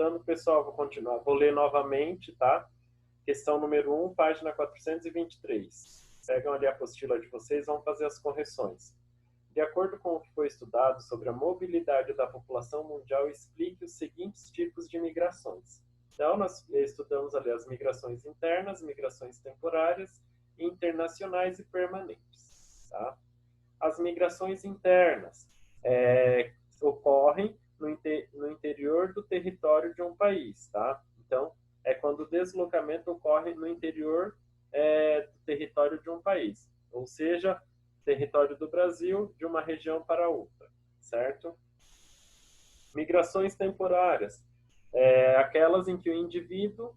voltando, pessoal, vou continuar. Vou ler novamente, tá? Questão número 1, página 423. Pegam ali a apostila de vocês, vão fazer as correções. De acordo com o que foi estudado sobre a mobilidade da população mundial, explique os seguintes tipos de migrações. Então, nós estudamos ali as migrações internas, migrações temporárias, internacionais e permanentes. Tá? As migrações internas ocorrem no interior do território de um país. Tá? Então, é quando o deslocamento ocorre no interior do território de um país. Ou seja, território do Brasil, de uma região para outra. Certo? Migrações temporárias. Aquelas em que o indivíduo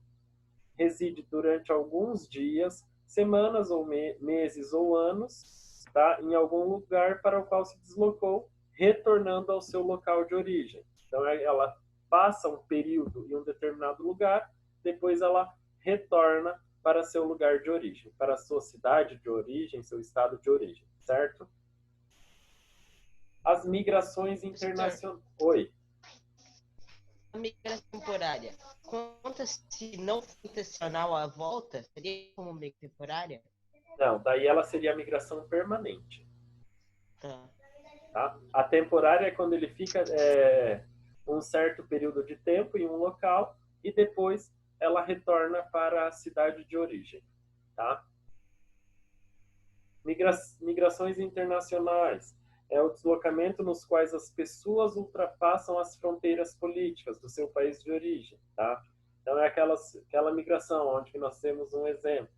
reside durante alguns dias, semanas ou meses ou anos, tá? Em algum lugar para o qual se deslocou, retornando ao seu local de origem. Então, ela passa um período em um determinado lugar, depois ela retorna para seu lugar de origem, para a sua cidade de origem, seu estado de origem, certo? As migrações internacionais... Oi. A migração temporária conta-se não intencional à volta? Seria como migração temporária? Não, daí ela seria a migração permanente. Tá? A temporária é quando ele fica um certo período de tempo em um local e depois ela retorna para a cidade de origem. Tá? Migrações internacionais. É o deslocamento nos quais as pessoas ultrapassam as fronteiras políticas do seu país de origem. Tá? Então, é aquela migração onde nós temos um exemplo.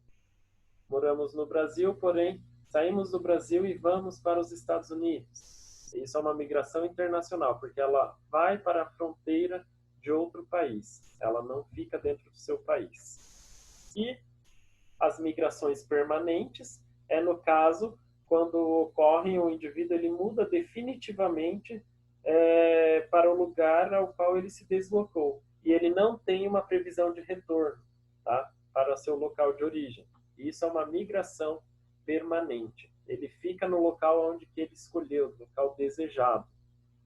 Moramos no Brasil, porém, saímos do Brasil e vamos para os Estados Unidos. Isso é uma migração internacional, porque ela vai para a fronteira de outro país. Ela não fica dentro do seu país. E as migrações permanentes é, no caso, quando ocorre, o indivíduo ele muda definitivamente para o lugar ao qual ele se deslocou. E ele não tem uma previsão de retorno, tá? Para seu local de origem. Isso é uma migração permanente. Ele fica no local onde que ele escolheu, no local desejado.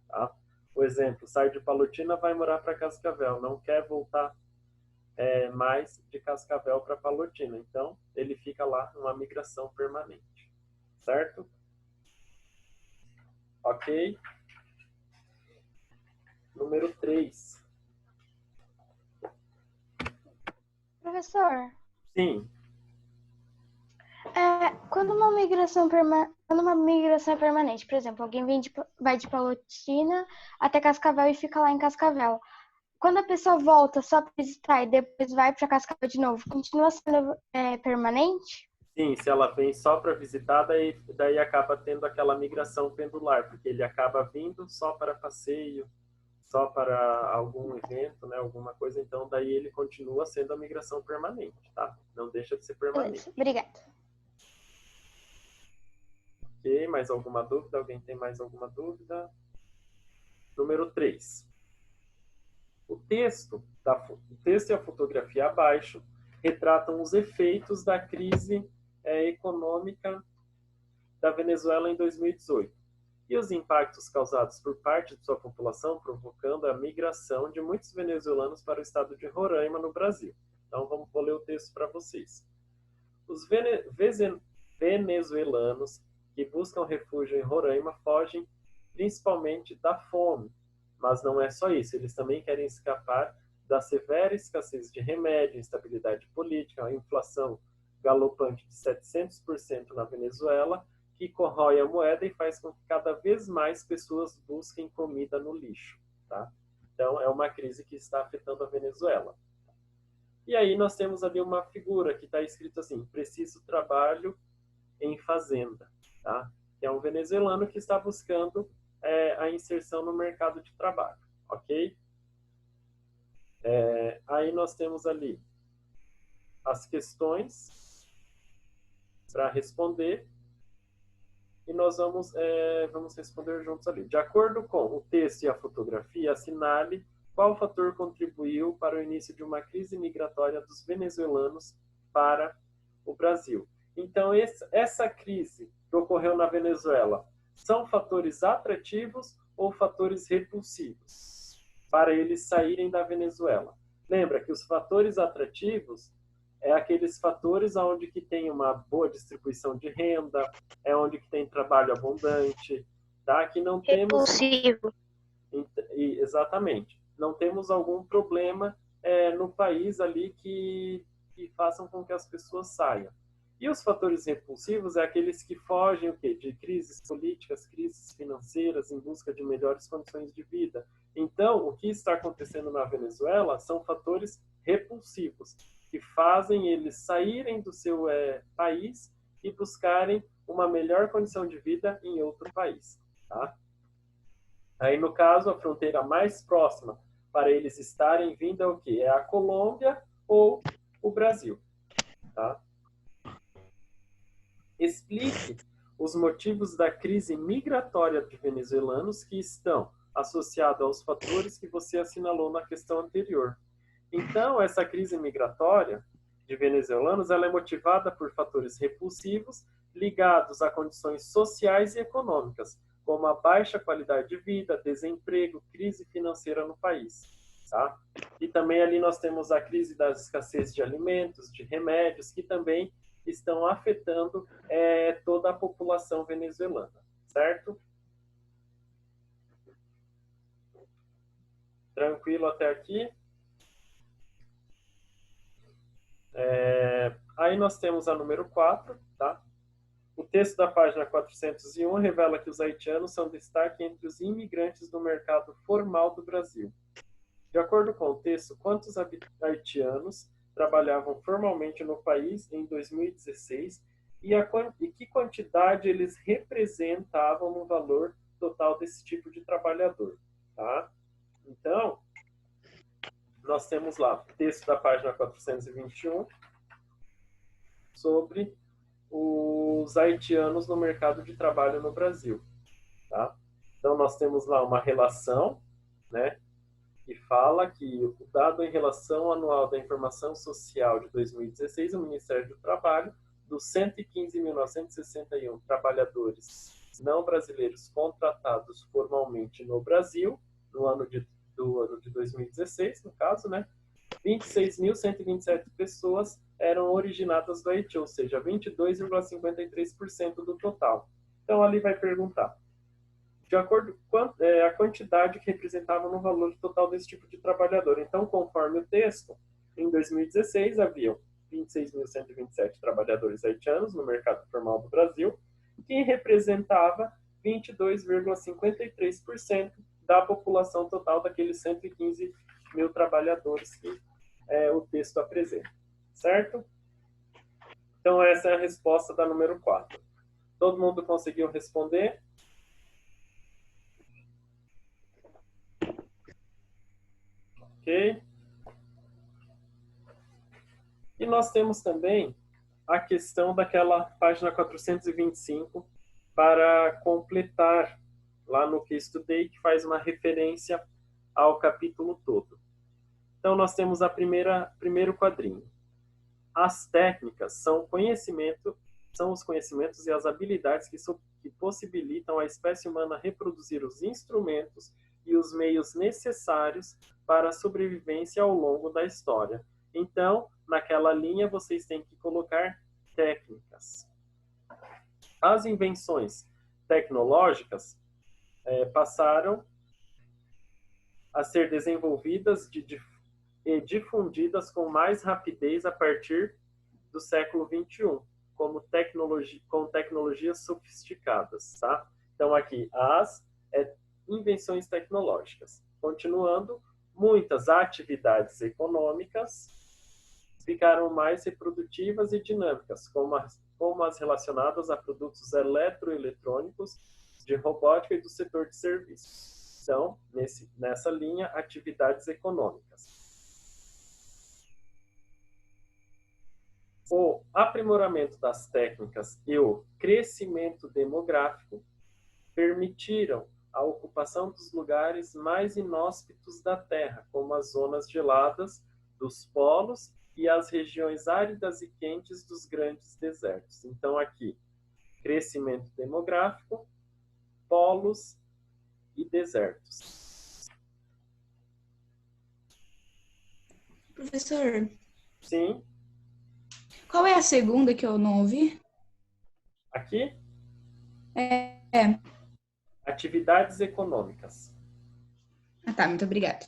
Tá? Por exemplo, sai de Palotina, vai morar para Cascavel, não quer voltar mais de Cascavel para Palotina. Então, ele fica lá numa migração permanente. Certo? Ok? Número 3. Professor. Sim. Quando uma migração é permanente, por exemplo, alguém vai de Palotina até Cascavel e fica lá em Cascavel. Quando a pessoa volta só para visitar e depois vai para Cascavel de novo, continua sendo permanente? Sim, se ela vem só para visitar, daí acaba tendo aquela migração pendular, porque ele acaba vindo só para passeio, só para algum evento, né, alguma coisa, então daí ele continua sendo a migração permanente, tá? Não deixa de ser permanente. Beleza, obrigada. Ok, mais alguma dúvida? Alguém tem mais alguma dúvida? Número 3. O texto e a fotografia abaixo retratam os efeitos da crise econômica da Venezuela em 2018 e os impactos causados por parte de sua população, provocando a migração de muitos venezuelanos para o estado de Roraima, no Brasil. Então, vou ler o texto para vocês. Os venezuelanos que buscam refúgio em Roraima fogem principalmente da fome, mas não é só isso, eles também querem escapar da severa escassez de remédio, instabilidade política, a inflação galopante de 700% na Venezuela, que corrói a moeda e faz com que cada vez mais pessoas busquem comida no lixo. Tá? Então, é uma crise que está afetando a Venezuela. E aí nós temos ali uma figura que está escrito assim, preciso trabalho em fazenda. Tá? Que é um venezuelano que está buscando a inserção no mercado de trabalho. Ok? Aí nós temos ali as questões para responder e nós vamos responder juntos ali. De acordo com o texto e a fotografia, assinale qual fator contribuiu para o início de uma crise migratória dos venezuelanos para o Brasil. Então, essa crise que ocorreu na Venezuela são fatores atrativos ou fatores repulsivos? para eles saírem da Venezuela. Lembra que os fatores atrativos é aqueles fatores onde que tem uma boa distribuição de renda, é onde que tem trabalho abundante, tá? Que não temos... Repulsivo. Exatamente. Não temos algum problema no país ali que façam com que as pessoas saiam. E os fatores repulsivos é aqueles que fogem o quê? De crises políticas, crises financeiras, em busca de melhores condições de vida. Então, o que está acontecendo na Venezuela são fatores repulsivos, que fazem eles saírem do seu país e buscarem uma melhor condição de vida em outro país. Tá? Aí, no caso, a fronteira mais próxima para eles estarem vindo é o quê? É a Colômbia ou o Brasil. Tá? Explique os motivos da crise migratória de venezuelanos que estão associados aos fatores que você assinalou na questão anterior. Então, essa crise migratória de venezuelanos ela é motivada por fatores repulsivos ligados a condições sociais e econômicas, como a baixa qualidade de vida, desemprego, crise financeira no país. Tá? E também ali nós temos a crise da escassez de alimentos, de remédios, que também estão afetando toda a população venezuelana, certo? Tranquilo até aqui? Aí nós temos a número 4, tá? O texto da página 401 revela que os haitianos são destaque entre os imigrantes do mercado formal do Brasil. De acordo com o texto, quantos haitianos trabalhavam formalmente no país em 2016 e que quantidade eles representavam no valor total desse tipo de trabalhador, tá? Então, nós temos lá o texto da página 421 sobre os haitianos no mercado de trabalho no Brasil, tá? Então, nós temos lá uma relação, né? Que fala que o dado em relação anual da informação social de 2016, o Ministério do Trabalho, dos 115.961 trabalhadores não brasileiros contratados formalmente no Brasil, do ano de 2016, no caso, né? 26.127 pessoas eram originadas do Haiti, ou seja, 22,53% do total. Então, ali vai perguntar, de acordo com a quantidade que representava no valor total desse tipo de trabalhador. Então, conforme o texto, em 2016 haviam 26.127 trabalhadores haitianos no mercado formal do Brasil, que representava 22,53% da população total daqueles 115 mil trabalhadores que o texto apresenta. Certo? Então, essa é a resposta da número 4. Todo mundo conseguiu responder? Ok? E nós temos também a questão daquela página 425 para completar lá no que estudei, que faz uma referência ao capítulo todo. Então, nós temos primeiro quadrinho. As técnicas são os conhecimentos e as habilidades que possibilitam a espécie humana reproduzir os instrumentos e os meios necessários para a sobrevivência ao longo da história. Então, naquela linha, vocês têm que colocar técnicas. As invenções tecnológicas passaram a ser desenvolvidas e difundidas com mais rapidez a partir do século XXI, com tecnologias sofisticadas. Tá? Então, aqui, as invenções tecnológicas. Continuando, muitas atividades econômicas ficaram mais reprodutivas e dinâmicas, como as relacionadas a produtos eletroeletrônicos, de robótica e do setor de serviços. Então, nessa linha, atividades econômicas. O aprimoramento das técnicas e o crescimento demográfico permitiram a ocupação dos lugares mais inóspitos da Terra, como as zonas geladas dos polos e as regiões áridas e quentes dos grandes desertos. Então, aqui, crescimento demográfico, polos e desertos. Professor, Sim, qual é a segunda que eu não ouvi? aqui, É. atividades econômicas. Ah, tá, muito obrigada.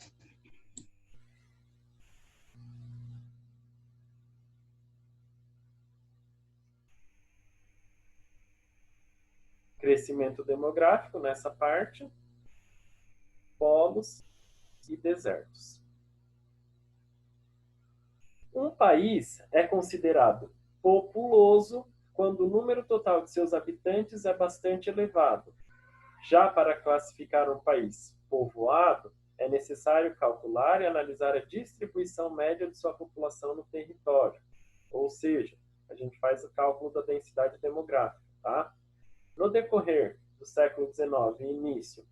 Crescimento demográfico nessa parte, polos e desertos. Um país é considerado populoso quando o número total de seus habitantes é bastante elevado. Já para classificar um país povoado, é necessário calcular e analisar a distribuição média de sua população no território. Ou seja, a gente faz o cálculo da densidade demográfica, tá? No decorrer do século XIX e início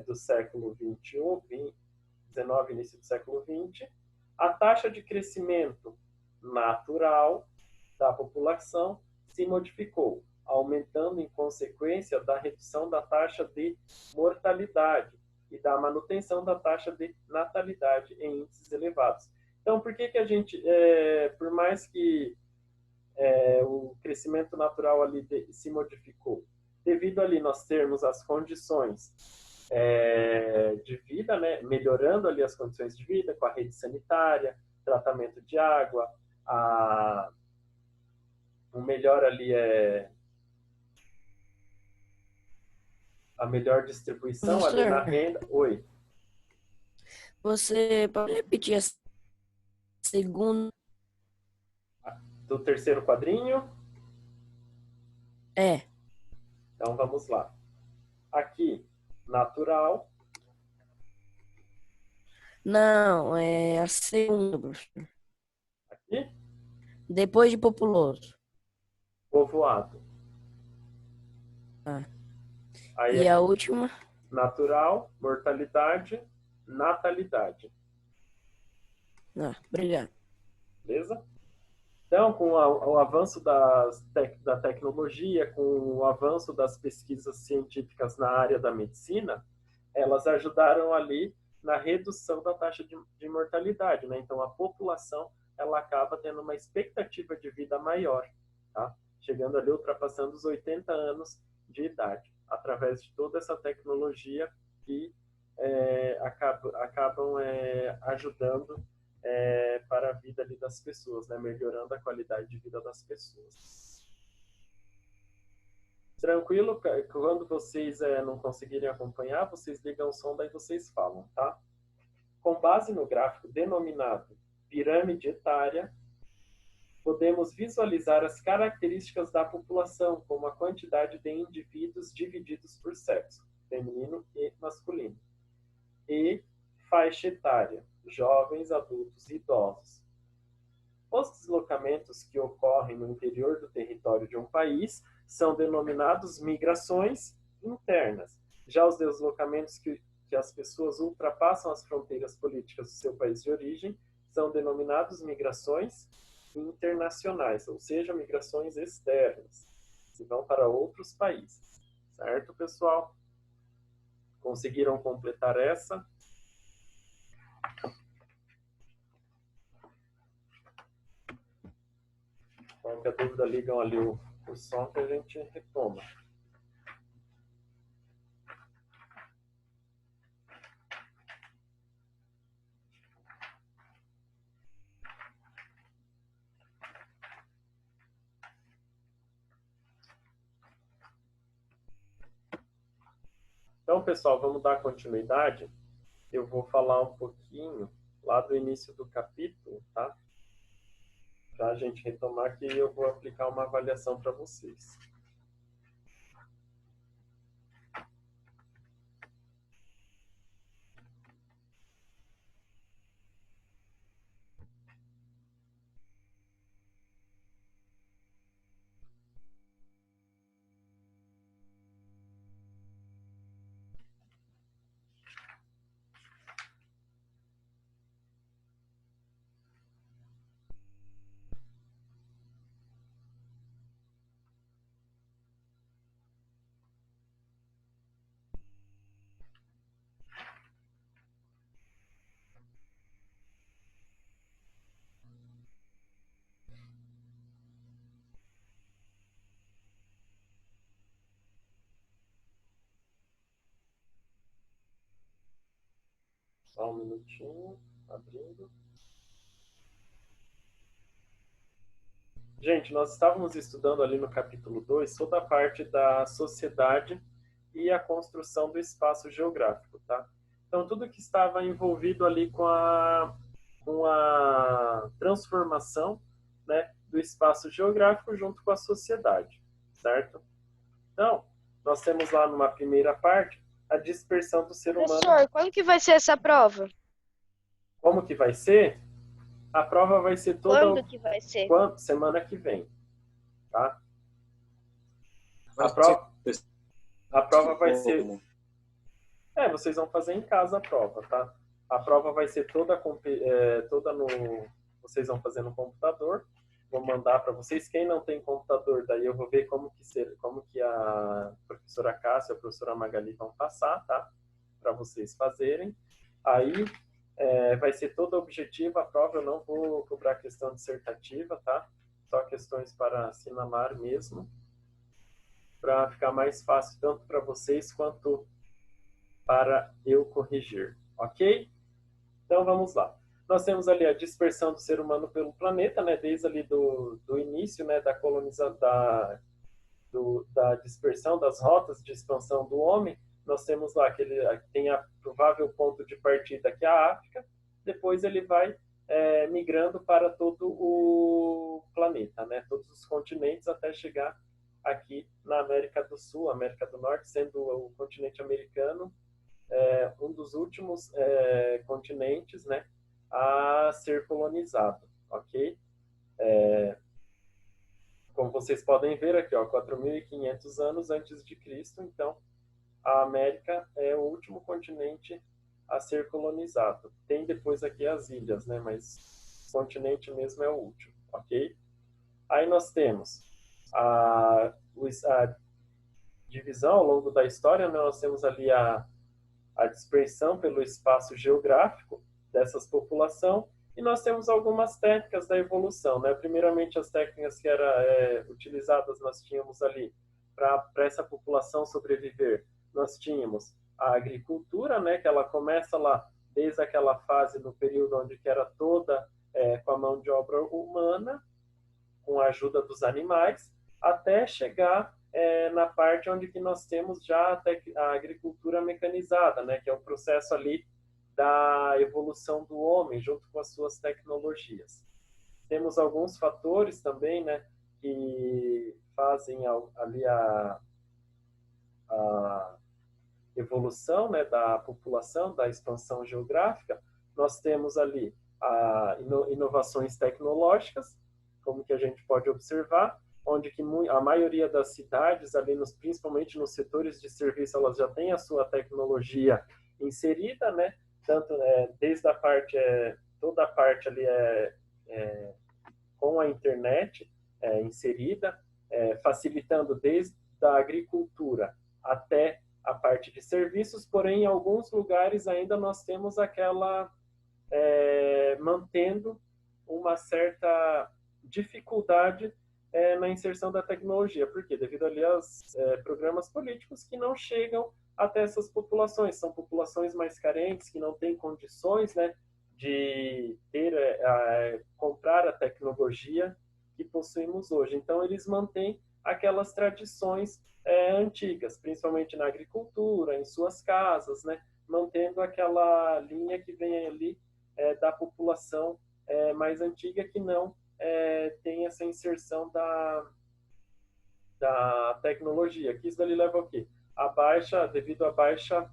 do século XXI, XIX início do século XX, a taxa de crescimento natural da população se modificou, aumentando em consequência da redução da taxa de mortalidade e da manutenção da taxa de natalidade em índices elevados. Então, por que a gente, por mais que o crescimento natural ali se modificou, devido ali nós termos as condições de vida, né, melhorando ali as condições de vida com a rede sanitária, tratamento de água, o melhor ali a melhor distribuição ali na Professor, renda. Oi, você pode repetir a segunda? do terceiro quadrinho. É, Então vamos lá. Aqui, natural, não, é a segunda, professor. aqui, Depois de populoso. povoado. Ah. Aí E a aqui, última? natural, mortalidade, natalidade. Ah, obrigado. Beleza? Então, com o avanço da tecnologia, com o avanço das pesquisas científicas na área da medicina, elas ajudaram ali na redução da taxa de mortalidade, né? Então, a população ela acaba tendo uma expectativa de vida maior, tá? Chegando ali, ultrapassando os 80 anos de idade, através de toda essa tecnologia que acabam ajudando para a vida ali das pessoas, né? Melhorando a qualidade de vida das pessoas. Tranquilo? Quando vocês não conseguirem acompanhar, vocês ligam o som, daí vocês falam, tá? Com base no gráfico denominado pirâmide etária, podemos visualizar as características da população, como a quantidade de indivíduos divididos por sexo, feminino e masculino, e faixa etária, jovens, adultos e idosos. Os deslocamentos que ocorrem no interior do território de um país são denominados migrações internas. Já os deslocamentos que as pessoas ultrapassam as fronteiras políticas do seu país de origem são denominados migrações internacionais, ou seja, migrações externas, que vão para outros países. Certo, pessoal? Conseguiram completar essa? Qualquer dúvida, ligam ali o som que a gente retoma. Então, pessoal, vamos dar continuidade. Eu vou falar um pouquinho lá do início do capítulo, tá? Para a gente retomar que eu vou aplicar uma avaliação para vocês. Só um minutinho, abrindo. Gente, nós estávamos estudando ali no capítulo 2 toda a parte da sociedade e a construção do espaço geográfico, tá? Então, tudo que estava envolvido ali com a transformação, né, do espaço geográfico junto com a sociedade, certo? Então, nós temos lá numa primeira parte a dispersão do ser humano. Professor, quando que vai ser essa prova? Como que vai ser? A prova vai ser toda Quando que vai ser? semana que vem, tá? Vai A prova vai ser... como? vocês vão fazer em casa a prova, tá? A prova vai ser toda no... Vocês vão fazer no computador. Vou mandar para vocês. Quem não tem computador, daí eu vou ver como que a professora Cássia e a professora Magali vão passar, tá? Para vocês fazerem. Aí vai ser toda objetiva a prova. Eu não vou cobrar questão dissertativa, tá? Só questões para assinalar mesmo, para ficar mais fácil tanto para vocês quanto para eu corrigir, ok? Então vamos lá. Nós temos ali a dispersão do ser humano pelo planeta, né? Desde ali do início, né? Da colonização, da dispersão das rotas de expansão do homem. Nós temos lá que ele tem a provável ponto de partida, que é a África. Depois ele vai migrando para todo o planeta, né? Todos os continentes até chegar aqui na América do Sul, América do Norte, sendo o continente americano um dos últimos continentes, né, a ser colonizado, ok? Como vocês podem ver aqui, ó, 4.500 anos antes de Cristo, então a América é o último continente a ser colonizado. Tem depois aqui as ilhas, né, mas o continente mesmo é o último, ok? Aí nós temos a divisão ao longo da história, né? Nós temos ali a dispersão pelo espaço geográfico dessas populações, e nós temos algumas técnicas da evolução, né? Primeiramente, as técnicas que eram utilizadas, nós tínhamos ali, para essa população sobreviver, nós tínhamos a agricultura, né? Que ela começa lá, desde aquela fase, no período onde que era toda com a mão de obra humana, com a ajuda dos animais, até chegar na parte onde que nós temos já a agricultura mecanizada, né, que é o processo ali da evolução do homem junto com as suas tecnologias. Temos alguns fatores também, né, que fazem ali a evolução, né, da população, da expansão geográfica. Nós temos ali inovações tecnológicas, como que a gente pode observar, onde que a maioria das cidades, ali principalmente nos setores de serviço, elas já têm a sua tecnologia inserida, né? Tanto desde a parte, toda a parte ali com a internet inserida, facilitando desde a agricultura até a parte de serviços, porém, em alguns lugares ainda nós temos aquela mantendo uma certa dificuldade na inserção da tecnologia. Por quê? Devido ali aos programas políticos que não chegam até essas populações. São populações mais carentes, que não têm condições, né, de comprar a tecnologia que possuímos hoje. Então, eles mantêm aquelas tradições antigas, principalmente na agricultura, em suas casas, né, mantendo aquela linha que vem ali da população mais antiga, que não tem essa inserção da tecnologia. Que isso dali leva ao quê? Devido à baixa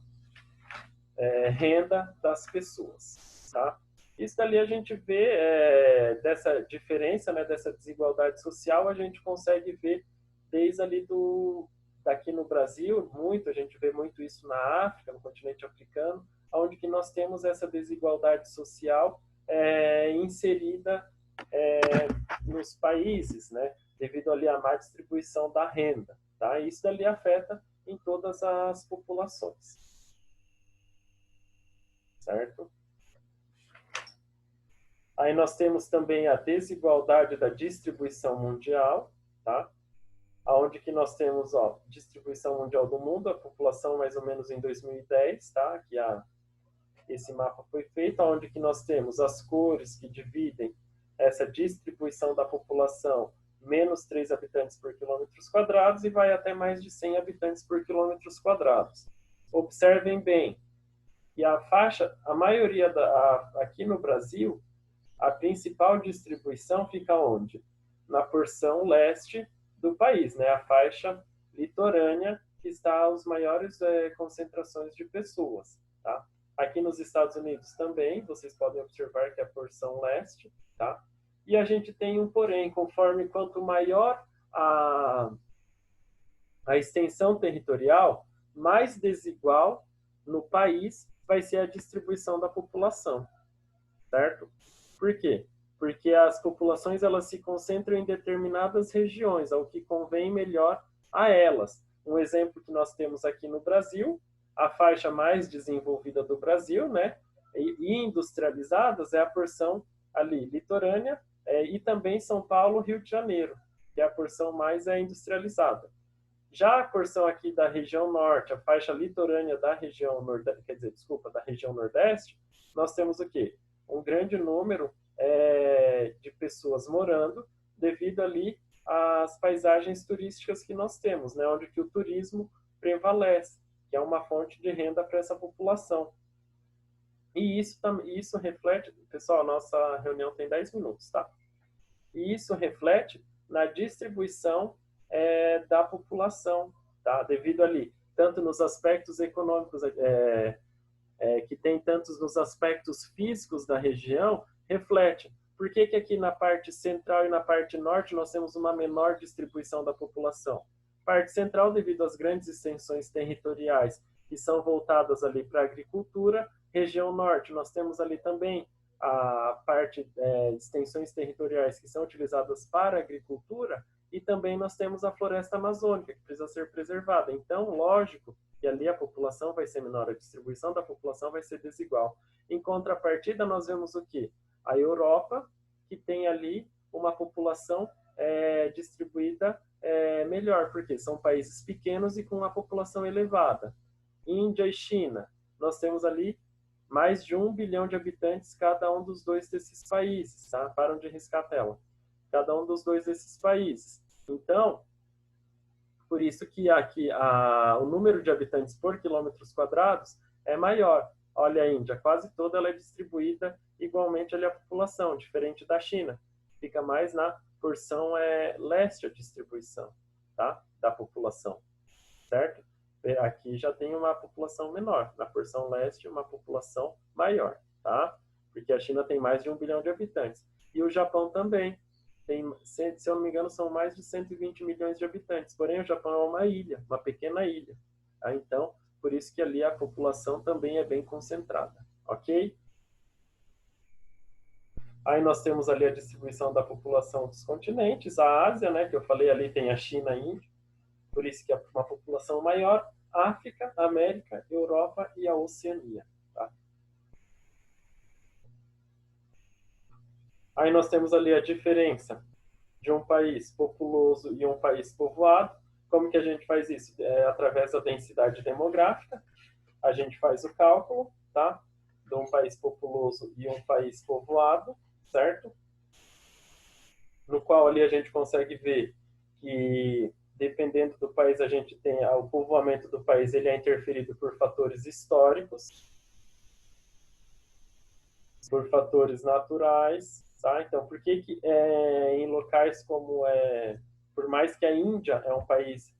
renda das pessoas, tá? Isso dali a gente vê dessa diferença, né, dessa desigualdade social, a gente consegue ver desde ali daqui no Brasil, a gente vê muito isso na África, no continente africano, onde que nós temos essa desigualdade social inserida nos países, né, devido ali à má distribuição da renda, tá? Isso dali afeta em todas as populações, certo? Aí nós temos também a desigualdade da distribuição mundial, tá? Aonde que nós temos, ó, distribuição mundial do mundo, a população mais ou menos em 2010, tá? Aqui esse mapa foi feito, onde que nós temos as cores que dividem essa distribuição da população, menos 3 habitantes por quilômetros quadrados, e vai até mais de 100 habitantes por quilômetros quadrados. Observem bem, e a faixa, a maioria aqui no Brasil, a principal distribuição fica onde? Na porção leste do país, né? A faixa litorânea, que está as maiores concentrações de pessoas, tá? Aqui nos Estados Unidos também, vocês podem observar que é a porção leste, tá? E a gente tem um porém, conforme quanto maior a extensão territorial, mais desigual no país vai ser a distribuição da população, certo? Por quê? Porque as populações elas se concentram em determinadas regiões, ao que convém melhor a elas. Um exemplo que nós temos aqui no Brasil, a faixa mais desenvolvida do Brasil, né, e industrializadas é a porção ali litorânea, e também São Paulo, Rio de Janeiro, que é a porção mais industrializada. Já a porção aqui da região norte, a faixa litorânea da região nordeste, da região nordeste, nós temos o quê? Um grande número de pessoas morando devido ali às paisagens turísticas que nós temos, né? Onde que o turismo prevalece, que é uma fonte de renda para essa população. E isso reflete, pessoal, nossa reunião tem 10 minutos, tá? E isso reflete na distribuição da população, tá? Devido ali, tanto nos aspectos econômicos, que tem tantos nos aspectos físicos da região, reflete. Por que que aqui na parte central e na parte norte nós temos uma menor distribuição da população? Parte central, devido às grandes extensões territoriais que são voltadas ali para a agricultura. Região norte, nós temos ali também a parte de extensões territoriais que são utilizadas para a agricultura, e também nós temos a floresta amazônica, que precisa ser preservada. Então, lógico que ali a população vai ser menor, a distribuição da população vai ser desigual. Em contrapartida, nós vemos o quê? A Europa, que tem ali uma população distribuída melhor, porque são países pequenos e com uma população elevada. Índia e China, nós temos ali mais de 1 bilhão de habitantes cada um dos dois desses países, tá? Param de riscar a tela. Cada um dos dois desses países. Então, por isso que aqui o número de habitantes por quilômetros quadrados é maior. Olha a Índia, quase toda ela é distribuída igualmente ali a população, diferente da China. Fica mais na porção leste a distribuição, tá? Da população, certo? Aqui já tem uma população menor, na porção leste uma população maior, tá? Porque a China tem mais de 1 bilhão de habitantes. E o Japão também. Tem, se eu não me engano, são mais de 120 milhões de habitantes. Porém, o Japão é uma ilha, uma pequena ilha. Tá? Então, por isso que ali a população também é bem concentrada. Ok? Aí nós temos ali a distribuição da população dos continentes. A Ásia, né, que eu falei ali, tem a China e a Índia. Por isso que é uma população maior. África, América, Europa e a Oceania. Tá? Aí nós temos ali a diferença de um país populoso e um país povoado. Como que a gente faz isso? Através da densidade demográfica. A gente faz o cálculo, tá? De um país populoso e um país povoado, certo? No qual ali a gente consegue ver que, dependendo do país, a gente tem o povoamento do país, ele é interferido por fatores históricos, por fatores naturais, tá? Então, por que em locais como por mais que a Índia é um país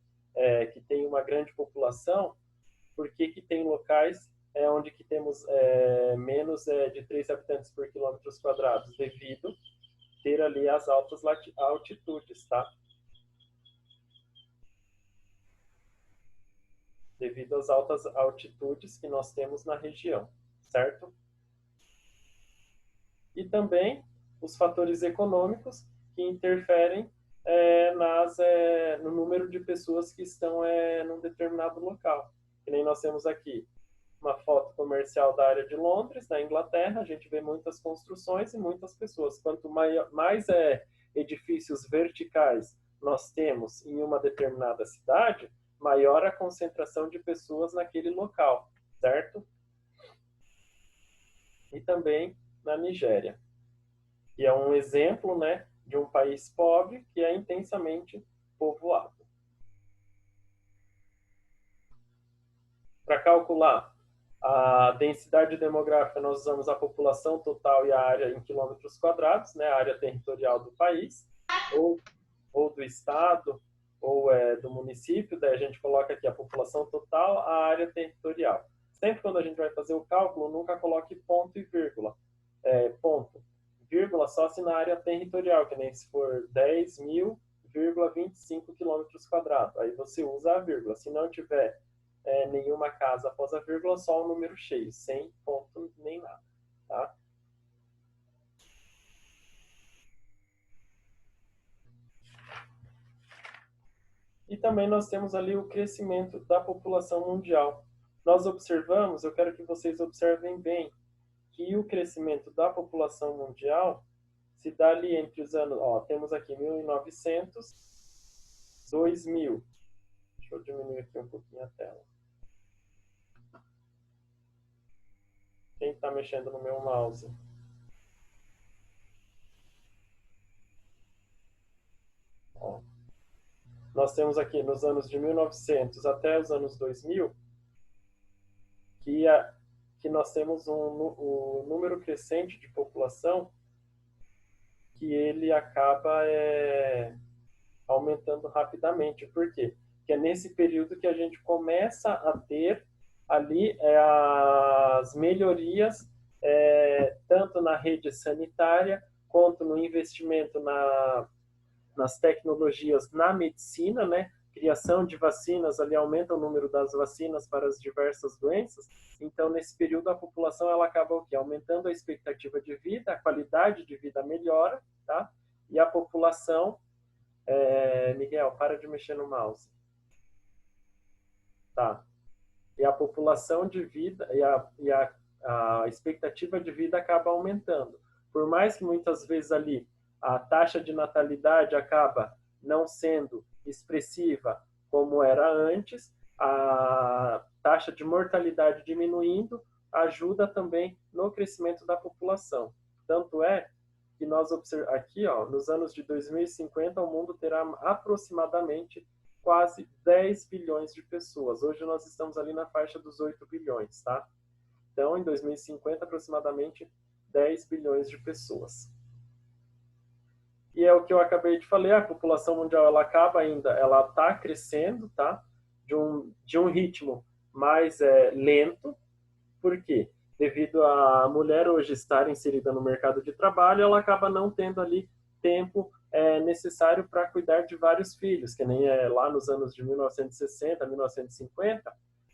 que tem uma grande população, por que tem locais onde que temos menos de 3 habitantes por quilômetros quadrados? Devido ter ali as altas altitudes, tá? Devido às altas altitudes que nós temos na região, certo? E também os fatores econômicos que interferem no número de pessoas que estão num determinado local. Que nem nós temos aqui uma foto comercial da área de Londres, na Inglaterra, a gente vê muitas construções e muitas pessoas. Quanto mais edifícios verticais nós temos em uma determinada cidade, maior a concentração de pessoas naquele local, certo? e também na Nigéria, que é um exemplo, né, de um país pobre que é intensamente povoado. Para calcular a densidade demográfica, nós usamos a população total e a área em quilômetros quadrados, né, a área territorial do país, ou do estado, ou do município, daí a gente coloca aqui a população total, a área territorial. Sempre quando a gente vai fazer o cálculo, nunca coloque ponto e vírgula. Ponto. Vírgula só se na área territorial, que nem se for 10.000,25 quilômetros quadrados. Aí você usa a vírgula. Se não tiver nenhuma casa após a vírgula, só um número cheio, sem ponto nem nada. Tá? E também nós temos ali o crescimento da população mundial. Nós observamos, eu quero que vocês observem bem, que o crescimento da população mundial se dá ali entre os anos, temos aqui 1900, 2000. Deixa eu diminuir aqui um pouquinho a tela. Quem está mexendo no meu mouse? Nós temos aqui nos anos de 1900 até os anos 2000 que nós temos um número crescente de população que ele acaba aumentando rapidamente. Por quê? Porque é nesse período que a gente começa a ter ali as melhorias, tanto na rede sanitária, quanto no investimento nas tecnologias na medicina, né? Criação de vacinas, ali aumenta o número das vacinas para as diversas doenças. Então, nesse período, a população ela acaba o quê? Aumentando a expectativa de vida, a qualidade de vida melhora, tá? E a população... Miguel, para de mexer no mouse. Tá. E a população de vida e a expectativa de vida acaba aumentando. Por mais que muitas vezes ali a taxa de natalidade acaba não sendo expressiva como era antes, a taxa de mortalidade diminuindo ajuda também no crescimento da população. Tanto é que nós observamos aqui, nos anos de 2050, o mundo terá aproximadamente quase 10 bilhões de pessoas. Hoje nós estamos ali na faixa dos 8 bilhões, tá? Então, em 2050, aproximadamente 10 bilhões de pessoas. E é o que eu acabei de falar, a população mundial ela está crescendo, tá? De um ritmo mais lento. Por quê? Devido à mulher hoje estar inserida no mercado de trabalho, ela acaba não tendo ali tempo necessário para cuidar de vários filhos, que nem lá nos anos de 1960, 1950,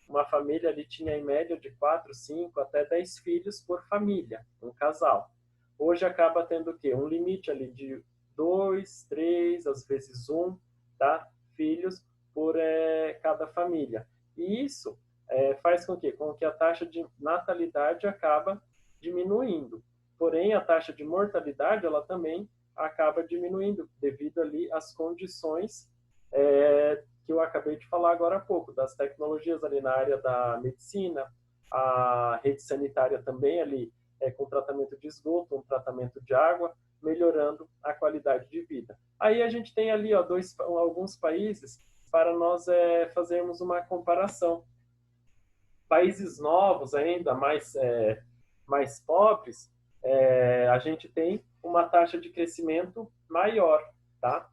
uma família ali tinha em média de 4, 5, até 10 filhos por família, um casal. Hoje acaba tendo o quê? Um limite ali de 2, 3, às vezes 1, tá? Filhos por cada família. E isso faz com que a taxa de natalidade acaba diminuindo. Porém, a taxa de mortalidade ela também acaba diminuindo devido ali às condições que eu acabei de falar agora há pouco, das tecnologias ali na área da medicina, a rede sanitária também ali com tratamento de esgoto, um tratamento de água, melhorando a qualidade de vida. Aí a gente tem ali alguns países para nós fazermos uma comparação. Países novos ainda, mais pobres, a gente tem uma taxa de crescimento maior, tá?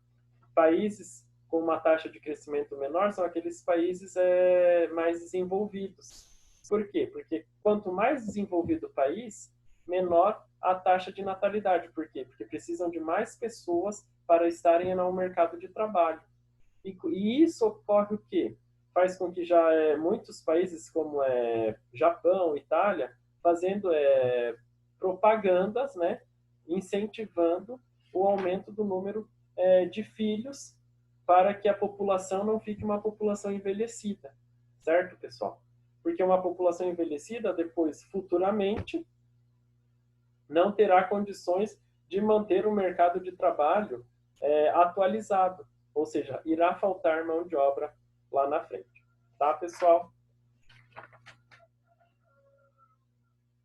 Países com uma taxa de crescimento menor são aqueles países mais desenvolvidos. Por quê? Porque quanto mais desenvolvido o país, menor a taxa de natalidade. Por quê? Porque precisam de mais pessoas para estarem no mercado de trabalho. E isso ocorre o quê? Faz com que já muitos países como Japão, Itália, fazendo propagandas, né, incentivando o aumento do número de filhos para que a população não fique uma população envelhecida, certo, pessoal? Porque uma população envelhecida, depois, futuramente, não terá condições de manter o mercado de trabalho atualizado, ou seja, irá faltar mão de obra lá na frente, tá, pessoal?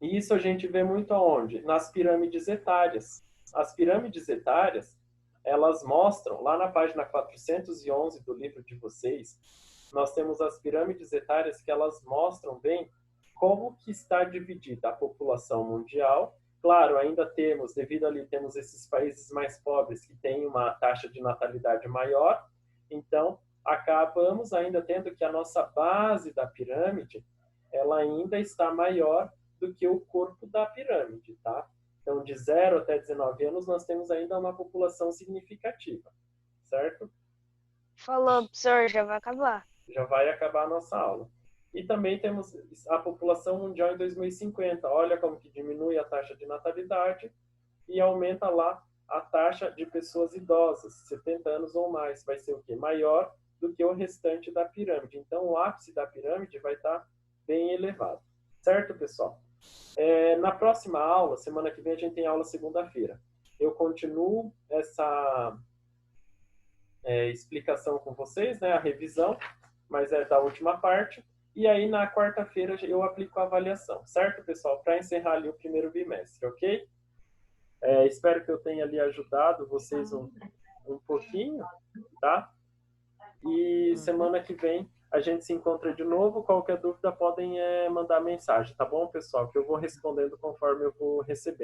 E isso a gente vê muito aonde? Nas pirâmides etárias. As pirâmides etárias, elas mostram, lá na página 411 do livro de vocês, nós temos as pirâmides etárias que elas mostram bem como que está dividida a população mundial. Claro, ainda temos, devido ali, temos esses países mais pobres que têm uma taxa de natalidade maior, então acabamos ainda tendo que a nossa base da pirâmide, ela ainda está maior do que o corpo da pirâmide, tá? Então, de 0 até 19 anos, nós temos ainda uma população significativa, certo? Falou, professor, já vai acabar. Já vai acabar a nossa aula. E também temos a população mundial em 2050. Olha como que diminui a taxa de natalidade e aumenta lá a taxa de pessoas idosas, 70 anos ou mais. Vai ser o quê? Maior do que o restante da pirâmide. Então, o ápice da pirâmide vai estar bem elevado. Certo, pessoal? Na próxima aula, semana que vem, a gente tem aula segunda-feira. Eu continuo essa explicação com vocês, né, a revisão, mas é da última parte. E aí, na quarta-feira, eu aplico a avaliação. Certo, pessoal? Para encerrar ali o primeiro bimestre, ok? Espero que eu tenha ali ajudado vocês um pouquinho, tá? E semana que vem a gente se encontra de novo. Qualquer dúvida podem mandar mensagem, tá bom, pessoal? Que eu vou respondendo conforme eu vou recebendo.